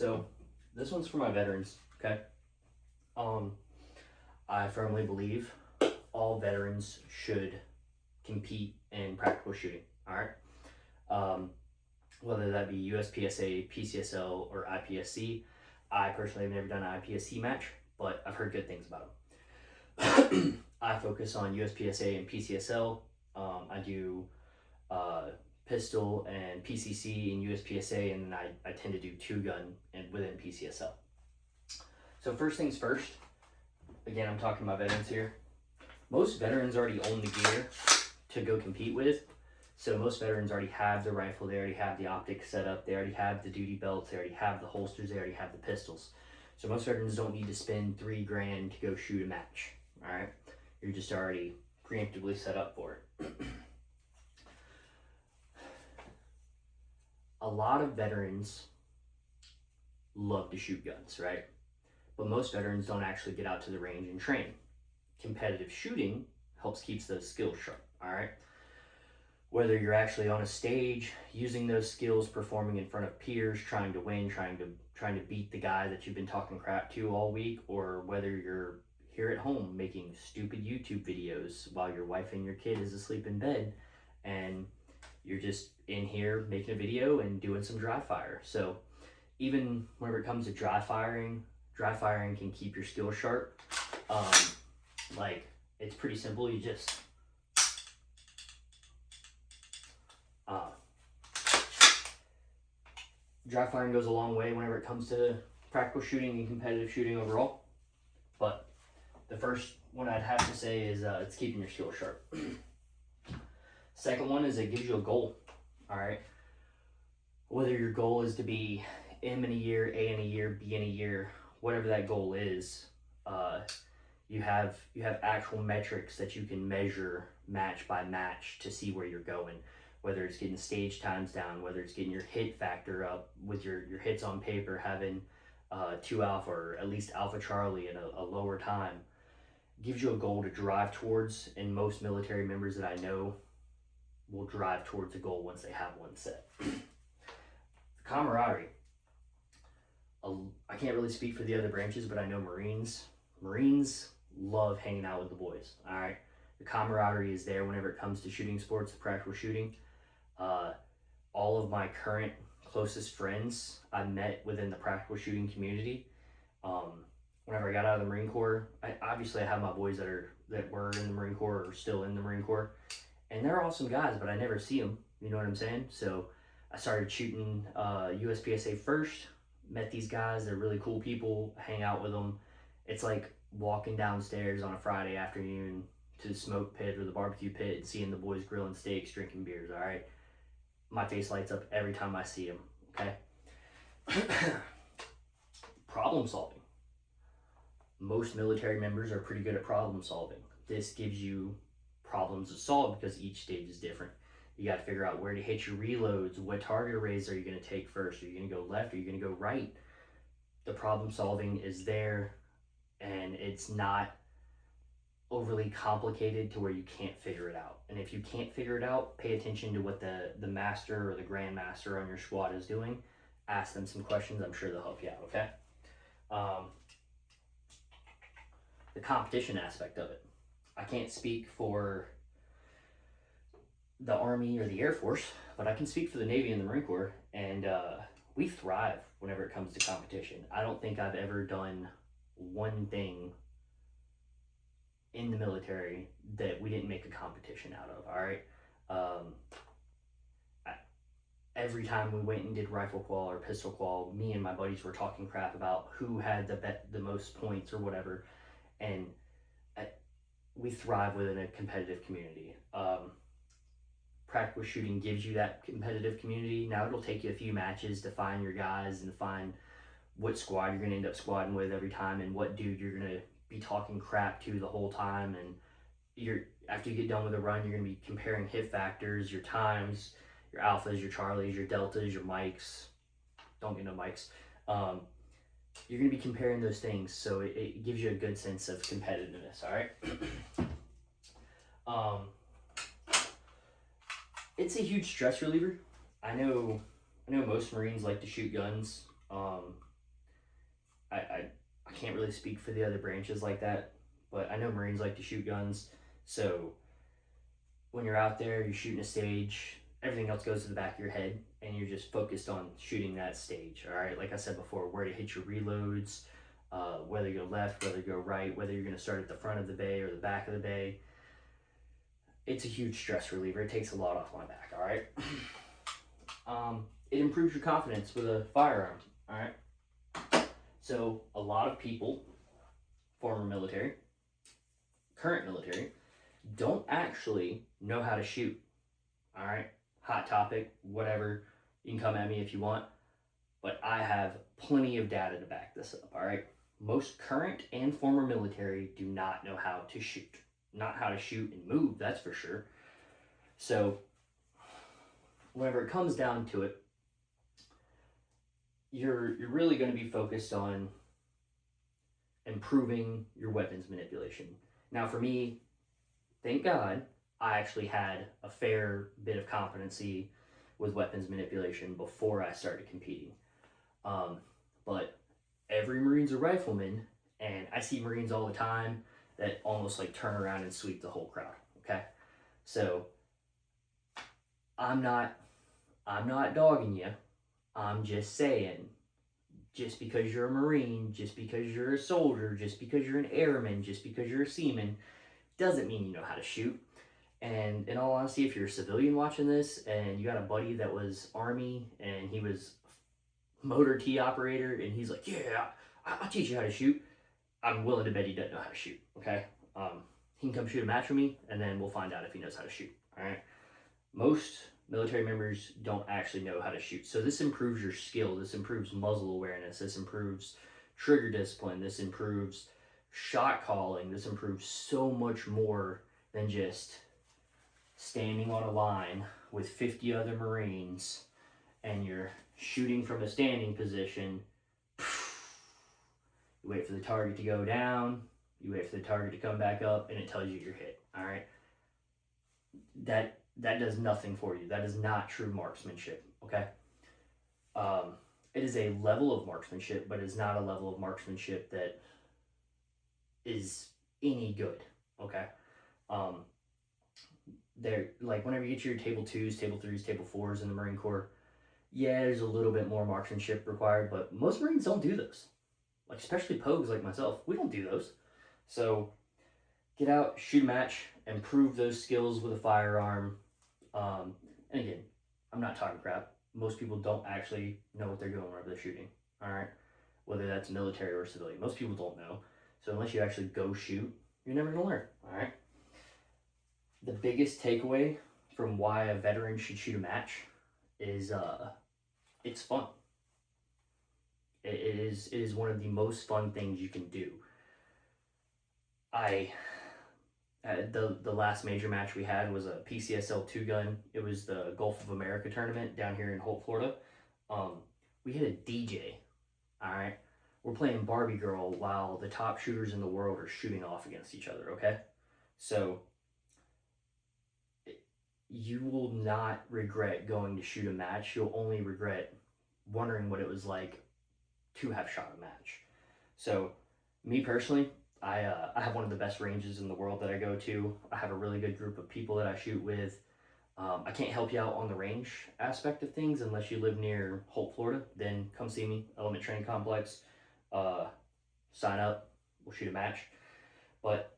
So this one's for my veterans, okay? I firmly believe all veterans should compete in practical shooting, all right? Whether that be USPSA, PCSL, or IPSC. I personally have never done an IPSC match, but I've heard good things about them. I focus on USPSA and PCSL. I do pistol and PCC and USPSA, and then I tend to do two gun and within PCSL. So first things first, again, I'm talking about veterans here. Most veterans already own the gear to go compete with. So most veterans already have the rifle, they already have the optics set up, they already have the duty belts, they already have the holsters, they already have the pistols. So most veterans don't need to spend $3,000 to go shoot a match, all right? You're just already preemptively set up for it. A lot of veterans love to shoot guns, right? But most veterans don't actually get out to the range and train. Competitive shooting helps keeps those skills sharp, all right? Whether you're actually on a stage, using those skills, performing in front of peers, trying to win, trying to beat the guy that you've been talking crap to all week, or whether you're here at home making stupid YouTube videos while your wife and your kid is asleep in bed, and you're just in here making a video and doing some dry fire. So even whenever it comes to dry firing can keep your skills sharp. Like, it's pretty simple. You just dry firing goes a long way whenever it comes to practical shooting and competitive shooting overall. But the first one I'd have to say is it's keeping your skills sharp. Second one is it gives you a goal, all right? Whether your goal is to be M in a year, A in a year, B in a year, whatever that goal is, you have actual metrics that you can measure match by match to see where you're going. Whether it's getting stage times down, whether it's getting your hit factor up with your hits on paper, having 2 alpha or at least alpha Charlie in a lower time, gives you a goal to drive towards, and most military members that I know will drive towards a goal once they have one set. The camaraderie. I can't really speak for the other branches, but I know Marines love hanging out with the boys, all right? The camaraderie is there whenever it comes to shooting sports, practical shooting. All of my current closest friends I met within the practical shooting community. Whenever I got out of the Marine Corps, I have my boys that were in the Marine Corps or still in the Marine Corps, and they're awesome guys, but I never see them, you know what I'm saying? So I started shooting USPSA first, met these guys, they're really cool people, hang out with them. It's like walking downstairs on a Friday afternoon to the smoke pit or the barbecue pit and seeing the boys grilling steaks, drinking beers, all right? My face lights up every time I see them, okay? Problem solving. Most military members are pretty good at problem solving. This gives you problems to solve because each stage is different. You got to figure out where to hit your reloads, what target arrays are you going to take first? Are you going to go left? Are you going to go right? The problem solving is there, and it's not overly complicated to where you can't figure it out. And if you can't figure it out, pay attention to what the master or the grandmaster on your squad is doing. Ask them some questions. I'm sure they'll help you out, okay? The competition aspect of it. I can't speak for the Army or the Air Force, but I can speak for the Navy and the Marine Corps, and we thrive whenever it comes to competition. I don't think I've ever done one thing in the military that we didn't make a competition out of, all right? Every time we went and did rifle qual or pistol qual, me and my buddies were talking crap about who had the most points or whatever, and we thrive within a competitive community. Practical shooting gives you that competitive community. Now it'll take you a few matches to find your guys and to find what squad you're going to end up squadding with every time and what dude you're going to be talking crap to the whole time. And after you get done with a run, you're going to be comparing hit factors, your times, your alphas, your charlies, your deltas, your mics. Don't get no mics. You're going to be comparing those things, so it gives you a good sense of competitiveness, all right? It's a huge stress reliever. I know most Marines like to shoot guns. I can't really speak for the other branches like that, but I know Marines like to shoot guns. So when you're out there, you're shooting a stage, everything else goes to the back of your head, and you're just focused on shooting that stage. All right, like I said before, where to hit your reloads, whether you go left, whether you go right, whether you're going to start at the front of the bay or the back of the bay. It's a huge stress reliever. It takes a lot off my back. All right. It improves your confidence with a firearm. All right. So a lot of people, former military, current military, don't actually know how to shoot. All right. Hot topic, whatever. You can come at me if you want, but I have plenty of data to back this up. All right. Most current and former military do not know how to shoot. Not how to shoot and move, that's for sure. So whenever it comes down to it, you're really going to be focused on improving your weapons manipulation. Now for me, thank God, I actually had a fair bit of competency with weapons manipulation before I started competing. But every Marine's a rifleman, and I see Marines all the time that almost like turn around and sweep the whole crowd. Okay, so I'm not dogging you. I'm just saying, just because you're a Marine, just because you're a soldier, just because you're an airman, just because you're a seaman, doesn't mean you know how to shoot. And in all honesty, if you're a civilian watching this and you got a buddy that was Army and he was motor T operator and he's like, yeah, I'll teach you how to shoot, I'm willing to bet he doesn't know how to shoot. Okay, he can come shoot a match with me, and then we'll find out if he knows how to shoot. All right. Most military members don't actually know how to shoot, so this improves your skill. This improves muzzle awareness. This improves trigger discipline. This improves shot calling. This improves so much more than just standing on a line with 50 other Marines and you're shooting from a standing position. You wait for the target to go down, you wait for the target to come back up, and it tells you you're hit. All right. That does nothing for you. That is not true marksmanship. Okay. It is a level of marksmanship, but it's not a level of marksmanship that is any good. Okay. There, like whenever you get your table 2s, table 3s, table 4s in the Marine Corps, yeah, there's a little bit more marksmanship required, but most Marines don't do those. Like especially pogues like myself, we don't do those. So get out, shoot a match, improve those skills with a firearm. And again, I'm not talking crap. Most people don't actually know what they're doing whenever they're shooting. All right, whether that's military or civilian, most people don't know. So unless you actually go shoot, you're never gonna learn. All right. The biggest takeaway from why a veteran should shoot a match is it's fun. It is one of the most fun things you can do. The last major match we had was a PCSL 2-gun. It was the Gulf of America tournament down here in Holt, Florida. We had a DJ. All right, we're playing Barbie Girl while the top shooters in the world are shooting off against each other. Okay, so you will not regret going to shoot a match. You'll only regret wondering what it was like to have shot a match. So me personally, I have one of the best ranges in the world that I go to. I have a really good group of people that I shoot with. I can't help you out on the range aspect of things unless you live near Holt, Florida. Then come see me, Element Training Complex. Sign up, we'll shoot a match. But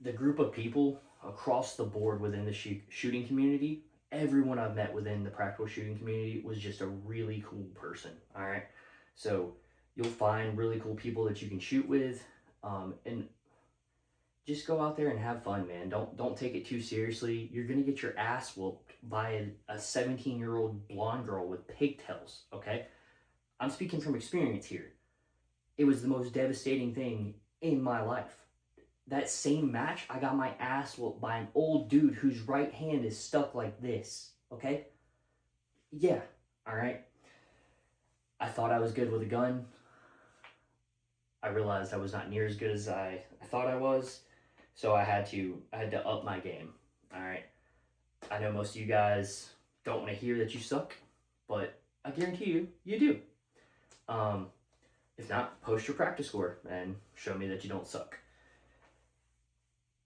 the group of people across the board within the shooting community, everyone I've met within the practical shooting community was just a really cool person. All right, so you'll find really cool people that you can shoot with, and just go out there and have fun, man. Don't take it too seriously. You're gonna get your ass whooped by a 17-year-old blonde girl with pigtails. Okay, I'm speaking from experience here. It was the most devastating thing in my life. That same match, I got my ass whooped by an old dude whose right hand is stuck like this. Okay? Yeah. All right. I thought I was good with a gun. I realized I was not near as good as I thought I was. So I had to up my game. All right. I know most of you guys don't want to hear that you suck, but I guarantee you, you do. If not, post your practice score and show me that you don't suck.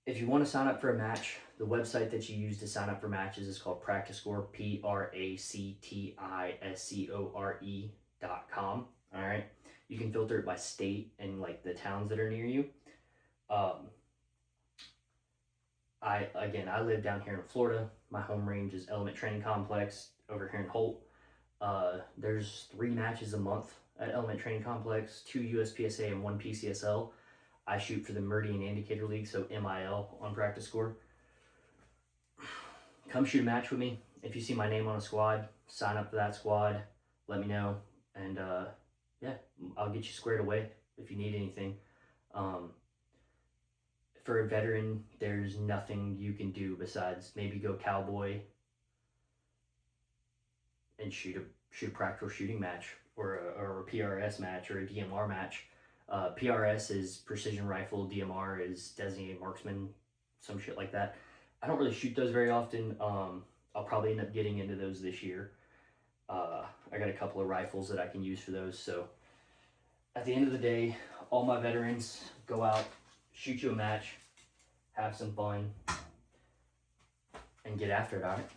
If you want to sign up for a match, the website that you use to sign up for matches is called Practice Score, PracticeScore.com. All right. You can filter it by state and like the towns that are near you. I live down here in Florida. My home range is Element Training Complex over here in Holt. There's 3 matches a month at Element Training Complex, 2 USPSA and 1 PCSL. I shoot for the Meridian Indicator League, so MIL on Practice Score. Come shoot a match with me. If you see my name on a squad, sign up for that squad. Let me know, and yeah, I'll get you squared away if you need anything. For a veteran, there's nothing you can do besides maybe go cowboy and shoot a practical shooting match, or a PRS match, or a DMR match. PRS is precision rifle, DMR is designated marksman, some shit like that. I don't really shoot those very often. I'll probably end up getting into those this year. I got a couple of rifles that I can use for those. So at the end of the day, all my veterans, go out, shoot you a match, have some fun, and get after it, all right?